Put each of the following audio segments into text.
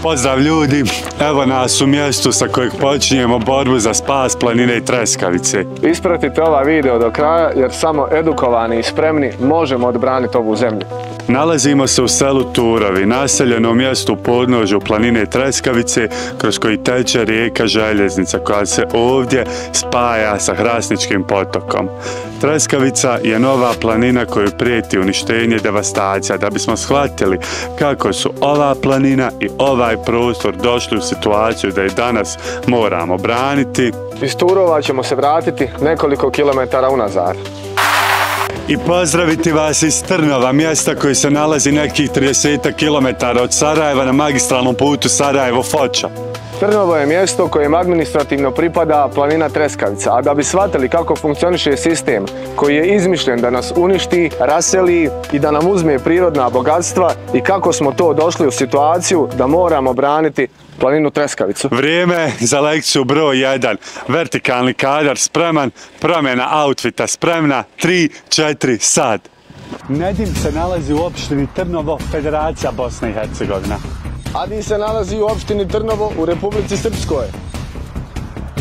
Pozdrav ljudi, evo nas u mjestu sa kojeg počinjemo borbu za spas planine Treskavice. Ispratite ovaj video do kraja jer samo edukovani i spremni možemo odbraniti ovu zemlju. Nalazimo se u selu Turovi, naseljenom mjestu u podnožju planine Treskavice kroz koji teče rijeka Željeznica koja se ovdje spaja sa Hrasničkim potokom. Treskavica je nova planina koju prijeti uništenje i devastacija. Da bismo shvatili kako su ova planina i ovaj prostor došli u situaciju da je danas moramo braniti. Iz Turova ćemo se vratiti nekoliko kilometara unazad. I pozdraviti vas iz Trnova, mjesta koji se nalazi nekih 30 km od Sarajeva na magistralnom putu Sarajevo-Foča. Trnovo je mjesto kojem administrativno pripada planina Treskavica, a da bi shvatili kako funkcioniše sistem koji je izmišljen da nas uništi, raseli i da nam uzme prirodna bogatstva i kako smo to došli u situaciju da moramo braniti planinu Treskavicu. Vrijeme za lekciju broj 1. Vertikalni kadar spreman, promjena outfita spremna, 3, 4, sad. Nedim se nalazi u opštini Trnovo, Federacija Bosna i Hercegovina. Adi se nalazi u opštini Trnovo u Republici Srpskoj.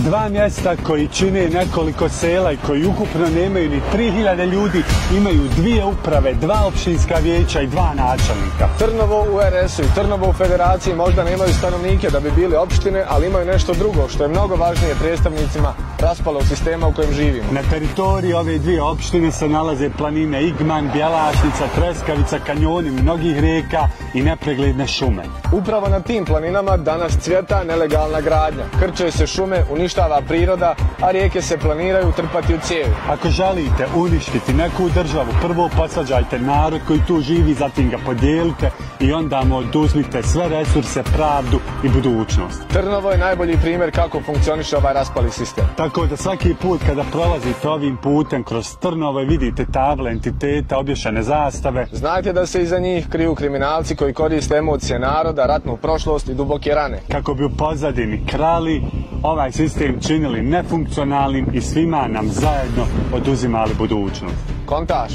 Dva mjesta koji čine nekoliko sela i koji ukupno nemaju ni 3000 ljudi, imaju 2 uprave, 2 općinska vijeća i 2 načelnika. Trnovo u RS-u i Trnovo u Federaciji možda nemaju stanovnike da bi bili opštine, ali imaju nešto drugo što je mnogo važnije predstavnicima raspalog sistema u kojem živimo. Na teritoriji ove 2 opštine se nalaze planine Igman, Bjelašnica, Treskavica, kanjoni mnogih rijeka i nepregledne šume. Upravo na tim planinama danas cvjeta nelegalna gradnja. Krče se šume, uništava priroda, a rijeke se planiraju trpati u cijevi. Ako želite uništiti neku državu, prvo posvađajte narod koji tu živi, zatim ga podijelite i onda mu oduzmite sve resurse, pravdu i budućnost. Trnovo je najbolji primjer kako funkcioniše ovaj raspali sistem. Tako da svaki put kada prolazite ovim putem kroz Trnovo i vidite table entiteta, obješene zastave, znajte da se iza njih kriju kriminalci koji koriste emocije naroda, ratnu prošlost i duboke rane. Kako bi u pozadini krali, ovaj sistem činili nefunkcionalnim i svima nam zajedno oduzimali budućnost. Kontaš.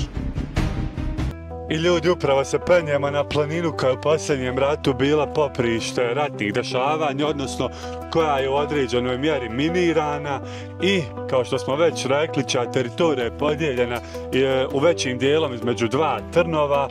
I ljudi, upravo se penjemo na planinu koja je u posljednjem ratu bila poprište ratnih dešavanja, odnosno koja je u određenoj mjeri minirana i, kao što smo već rekli, čija teritorija je podijeljena u većim dijelom između 2 Trnova,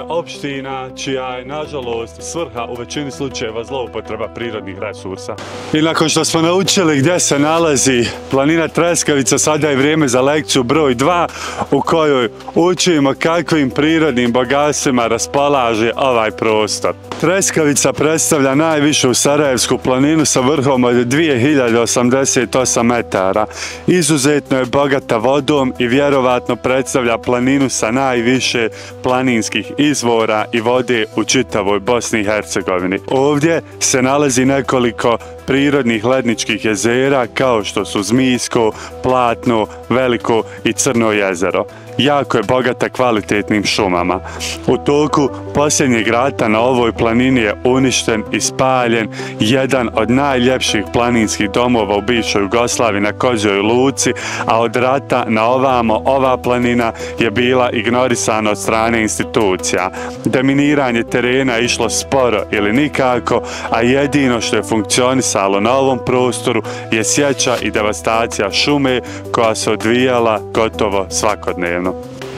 opština čija je, nažalost, svrha u većini slučajeva zloupotreba prirodnih resursa. I nakon što smo naučili gdje se nalazi planina Treskavica, sada je vrijeme za lekciju broj 2 u kojoj učimo kakvim prirodnim bogatstvima raspolaže ovaj prostor. Treskavica predstavlja najvišu sarajevsku planinu sa vrhom od 2088 metara. Izuzetno je bogata vodom i vjerovatno predstavlja planinu sa najviše planinskih izvora i vode u čitavoj Bosni i Hercegovini. Ovdje se nalazi nekoliko prirodnih ledničkih jezera kao što su Zmijsko, Platno, Veliko i Crno jezero. Jako je bogata kvalitetnim šumama. U toku posljednjeg rata na ovoj planini je uništen i spaljen jedan od najljepših planinskih domova u bivšoj Jugoslaviji na Kozjoj luci, a od rata na ovamo ova planina je bila ignorisana od strane institucija. Deminiranje terena je išlo sporo ili nikako, a jedino što je funkcionisalo na ovom prostoru je sjeća i devastacija šume koja se odvijala gotovo svakodnevno.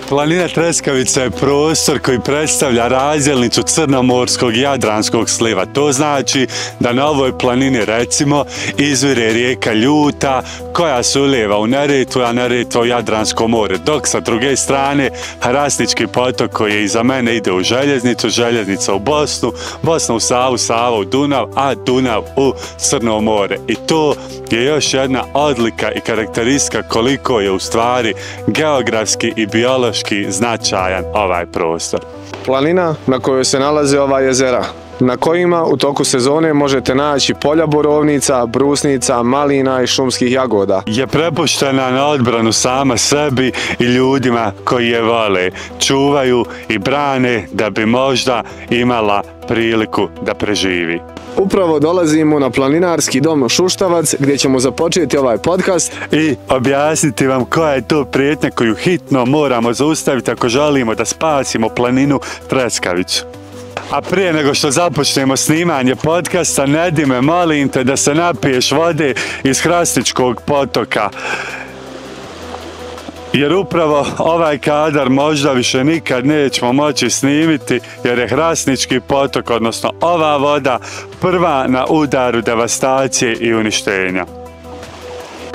Planina Treskavica je prostor koji predstavlja razdjelnicu crnomorskog i jadranskog sliva. To znači da na ovoj planini, recimo, izvire rijeka Ljuta koja se ulijeva u Neretvu, a Neretva u Jadransko more. Dok sa druge strane Hrasnički potok koji je iza mene ide u Željeznicu, Željeznica u Bosnu, Bosna u Savu, Sava u Dunav, a Dunav u Crno more. I to je još jedna odlika i karakteristika koliko je u stvari geografski i biološki značajan ovaj prostor. Planina na kojoj se nalaze ova jezera, na kojima u toku sezone možete naći polja borovnica, brusnica, malina i šumskih jagoda, je prepuštena na odbranu sama sebi i ljudima koji je vole, čuvaju i brane da bi možda imala priliku da preživi. Upravo dolazimo na planinarski dom Šuštavac gdje ćemo započeti ovaj podcast i objasniti vam koja je to prijetnja koju hitno moramo zaustaviti ako želimo da spasimo planinu Treskavicu. A prije nego što započnemo snimanje podcasta, Nedime, molim te da se napiješ vode iz Hrasničkog potoka. Jer upravo ovaj kadar možda više nikad nećemo moći snimiti, jer je Hrasnički potok, odnosno ova voda, prva na udaru devastacije i uništenja.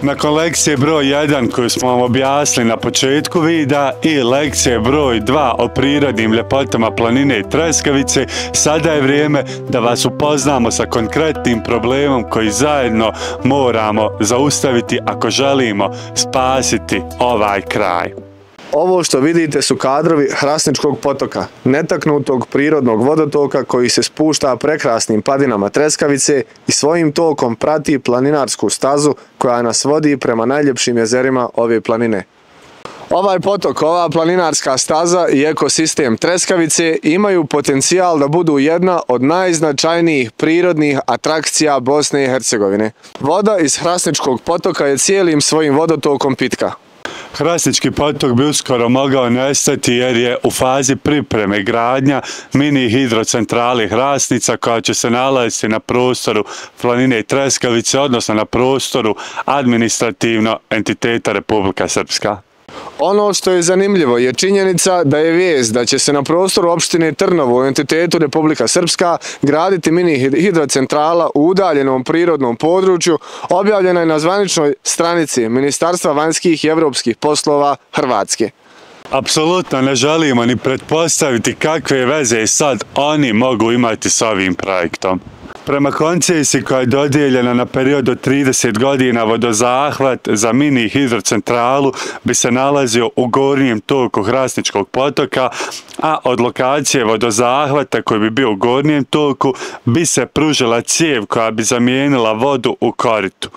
Nakon lekcije broj 1 koju smo vam objasnili na početku videa i lekcije broj 2 o prirodnim ljepotama planine Treskavice, sada je vrijeme da vas upoznamo sa konkretnim problemom koji zajedno moramo zaustaviti ako želimo spasiti ovaj kraj. Ovo što vidite su kadrovi Hrasničkog potoka, netaknutog prirodnog vodotoka koji se spušta prekrasnim padinama Treskavice i svojim tokom prati planinarsku stazu koja nas vodi prema najljepšim jezerima ove planine. Ovaj potok, ova planinarska staza i ekosistem Treskavice imaju potencijal da budu jedna od najznačajnijih prirodnih atrakcija Bosne i Hercegovine. Voda iz Hrasničkog potoka je cijelim svojim vodotokom pitka. Hrasnički potok bi uskoro mogao nestati jer je u fazi pripreme gradnja mini hidrocentrale Hrasnica koja će se nalaziti na prostoru planine Treskavice, odnosno na prostoru administrativno entiteta Republika Srpska. Ono što je zanimljivo je činjenica da je vijest da će se na prostoru opštine Trnovo u entitetu Republika Srpska graditi mini hidrocentrala u udaljenom prirodnom području objavljena je na zvaničnoj stranici Ministarstva vanjskih i europskih poslova Hrvatske. Apsolutno ne želimo ni pretpostaviti kakve veze sad oni mogu imati s ovim projektom. Prema koncesiji koja je dodijeljena na period od 30 godina, vodozahvat za mini hidrocentralu bi se nalazio u gornjem toku Hrasničkog potoka, a od lokacije vodozahvata koji bi bio u gornjem toku bi se pružila cijev koja bi zamijenila vodu u koritu.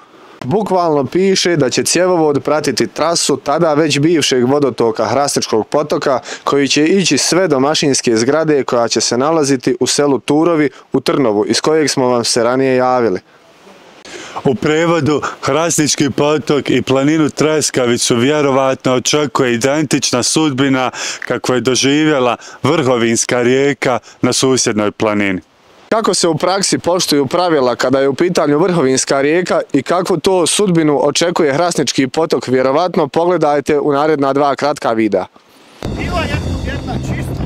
Bukvalno piše da će cjevovod pratiti trasu tada već bivšeg vodotoka Hrasničkog potoka koji će ići sve do mašinske zgrade koja će se nalaziti u selu Turovi u Trnovu, iz kojeg smo vam se ranije javili. U prevodu, Hrasnički potok i planinu Treskavicu vjerovatno očekuje identična sudbina kako je doživjela Vrhovinska rijeka na susjednoj planini. Kako se u praksi poštuju pravila kada je u pitanju Vrhovinska rijeka i kakvu to sudbinu očekuje Hrasnički potok, vjerovatno pogledajte u naredna 2 kratka videa. Jedna čista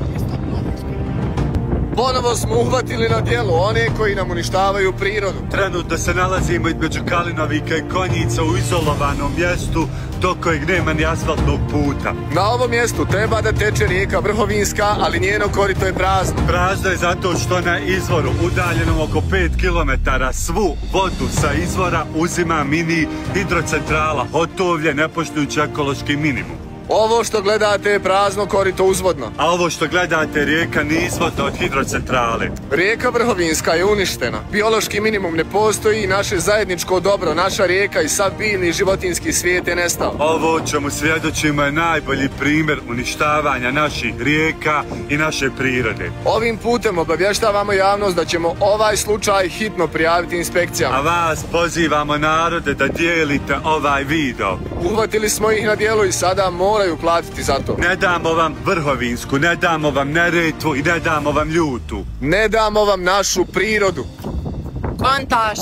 ponovo smo uhvatili na djelu one koji nam uništavaju prirodu. Trenutno se nalazimo između Kalinovika i Konjica u izolovanom mjestu do kojeg nema ni asfaltnog puta. Na ovom mjestu treba da teče rijeka Vrhovinska, ali njeno korito je prazno. Prazno je zato što na izvoru, udaljenom oko 5 km, svu vodu sa izvora uzima mini hidrocentrala Hotovlje, ne poštujući ekološki minimum. Ovo što gledate je prazno korito uzvodno. A ovo što gledate je rijeka nizvodna od hidrocentrale. Rijeka Vrhovinska je uništena. Biološki minimum ne postoji i naše zajedničko dobro, naša rijeka i sav biljni i životinjski svijet je nestao. Ovo čemu svjedočimo je najbolji primjer uništavanja naših rijeka i naše prirode. Ovim putem obavještavamo javnost da ćemo ovaj slučaj hitno prijaviti inspekcijama. A vas pozivamo, narode, da dijelite ovaj video. Uhvatili smo ih na djelu i sada moraju platiti za to. Ne damo vam Vrhovinsku, ne damo vam Neretvu i ne damo vam Ljutu. Ne damo vam našu prirodu. Kontaš.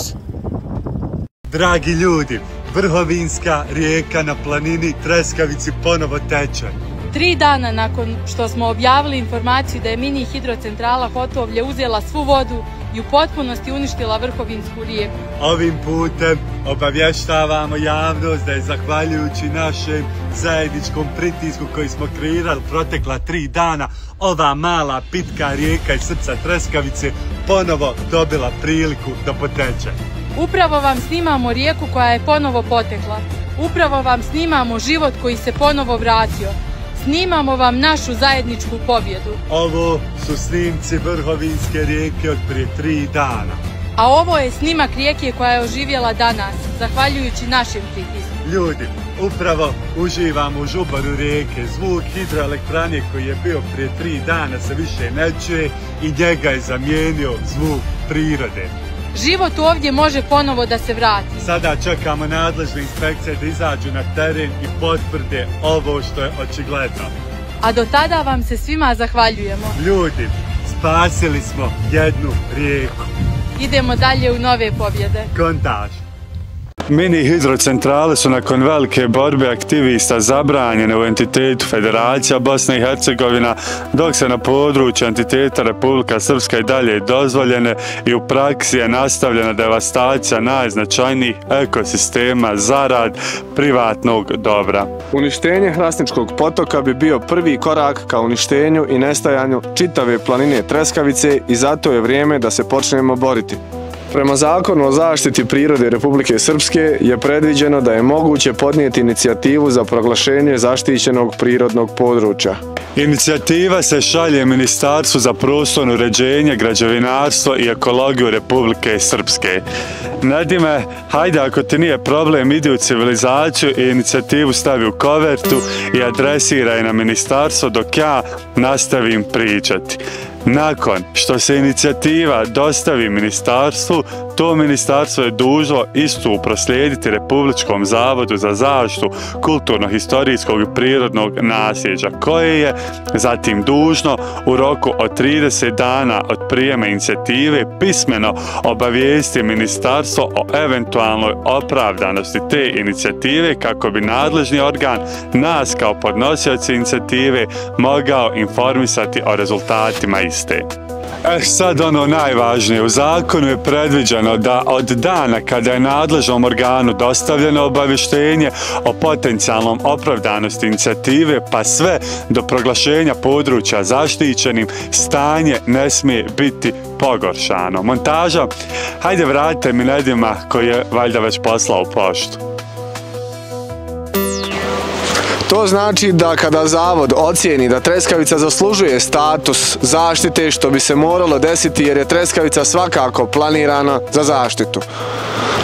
Dragi ljudi, Vrhovinska rijeka na planini Treskavici ponovo teče. 3 dana nakon što smo objavili informaciju da je mini hidrocentrala Hotovlje uzela svu vodu i u potpunosti uništila Vrhovinsku rijeku. Ovim putem obavještavamo javnost da je zahvaljujući našem zajedničkom pritisku koji smo kreirali protekla 3 dana, ova mala pitka rijeka iz srca Treskavice ponovo dobila priliku da poteče. Upravo vam snimamo rijeku koja je ponovo potekla. Upravo vam snimamo život koji se ponovo vratio. Snimamo vam našu zajedničku pobjedu. Ovo su snimci Vrhovinske rijeke od prije 3 dana. A ovo je snimak rijeke koja je oživjela danas, zahvaljujući našem pritisku. Ljudi, upravo uživamo u žubaru rijeke. Zvuk hidroelektrane koji je bio prije 3 dana se više ne čuje i njega je zamijenio zvuk prirode. Život ovdje može ponovo da se vrati. Sada čekamo nadležne inspekcije da izađu na teren i potvrde ovo što je očigledno. A do tada vam se svima zahvaljujemo. Ljudi, spasili smo jednu rijeku. Idemo dalje u nove pobjede. Kontaž. Mini hidrocentrale su nakon velike borbe aktivista zabranjene u entitetu Federacija Bosna i Hercegovina, dok se na području entiteta Republika Srpska i dalje dozvoljene i u praksi je nastavljena devastacija najznačajnijih ekosistema zarad privatnog dobra. Uništenje Hrasničkog potoka bi bio prvi korak ka uništenju i nestajanju čitave planine Treskavice i zato je vrijeme da se počnemo boriti. Prema Zakonu o zaštiti prirode Republike Srpske je predviđeno da je moguće podnijeti inicijativu za proglašenje zaštićenog prirodnog područja. Inicijativa se šalje Ministarstvu za prostorno uređenje, građevinarstvo i ekologiju Republike Srpske. Nadime, hajde ako ti nije problem, idi u civilizaciju i inicijativu stavi u kovertu i adresiraj na ministarstvo dok ja nastavim pričati. Nakon što se inicijativa dostavi ministarstvu, to ministarstvo je dužno istu proslijediti Republičkom zavodu za zaštitu kulturno-historijskog i prirodnog nasljeđa, koje je zatim dužno u roku od 30 dana od prijema inicijative pismeno obavijesti ministarstvo o eventualnoj opravdanosti te inicijative kako bi nadležni organ nas kao podnosioci inicijative mogao informisati o rezultatima iste. Sad ono najvažnije, u zakonu je predviđeno da od dana kada je nadležnom organu dostavljeno obavještenje o potencijalnom opravdanosti inicijative pa sve do proglašenja područja zaštićenim, stanje ne smije biti pogoršano. Montaža, hajde vratite mi Nedima koji je valjda već poslao poštu. To znači da kada zavod ocijeni da Treskavica zaslužuje status zaštite, što bi se moralo desiti jer je Treskavica svakako planirana za zaštitu,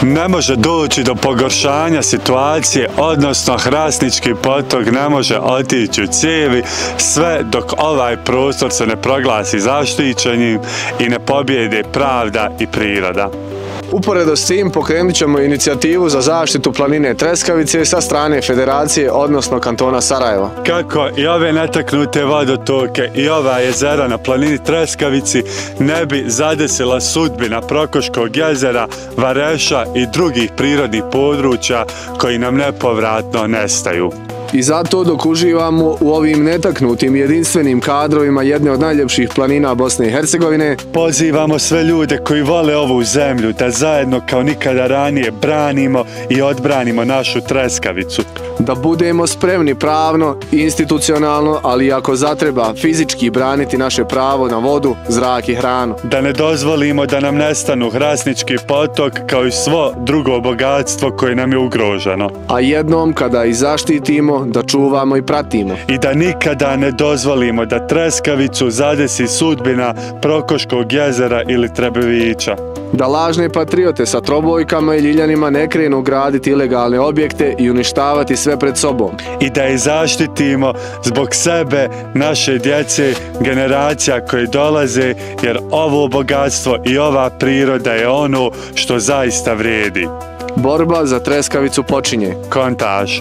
ne može doći do pogoršanja situacije, odnosno Hrasnički potok ne može otići u cijevi sve dok ovaj prostor se ne proglasi zaštićenim i ne pobjede pravda i priroda. Uporedo s tim pokrenut ćemo inicijativu za zaštitu planine Treskavice sa strane Federacije, odnosno kantona Sarajevo. Kako i ove netaknute vodotoke i ova jezera na planini Treskavici ne bi zadesila sudbina Prokoškog jezera, Vareša i drugih prirodnih područja koji nam nepovratno nestaju. I zato dok uživamo u ovim netaknutim jedinstvenim kadrovima jedne od najljepših planina Bosne i Hercegovine, pozivamo sve ljude koji vole ovu zemlju da zajedno kao nikada ranije branimo i odbranimo našu Treskavicu. Da budemo spremni pravno i institucionalno, ali i ako zatreba fizički braniti naše pravo na vodu, zrak i hranu. Da ne dozvolimo da nam nestanu Hrasnički potok kao i svo drugo bogatstvo koje nam je ugroženo. A jednom kada i zaštitimo, da čuvamo i pratimo. I da nikada ne dozvolimo da Treskavicu zadesi sudbina Prokoškog jezera ili Trebevića. Da lažne patriote sa trobojkama i ljiljanima ne krenu graditi ilegalne objekte i uništavati sve pred sobom. I da je zaštitimo zbog sebe, naše djece, generacija koje dolaze, jer ovo bogatstvo i ova priroda je ono što zaista vrijedi. Borba za Treskavicu počinje. Kontaž.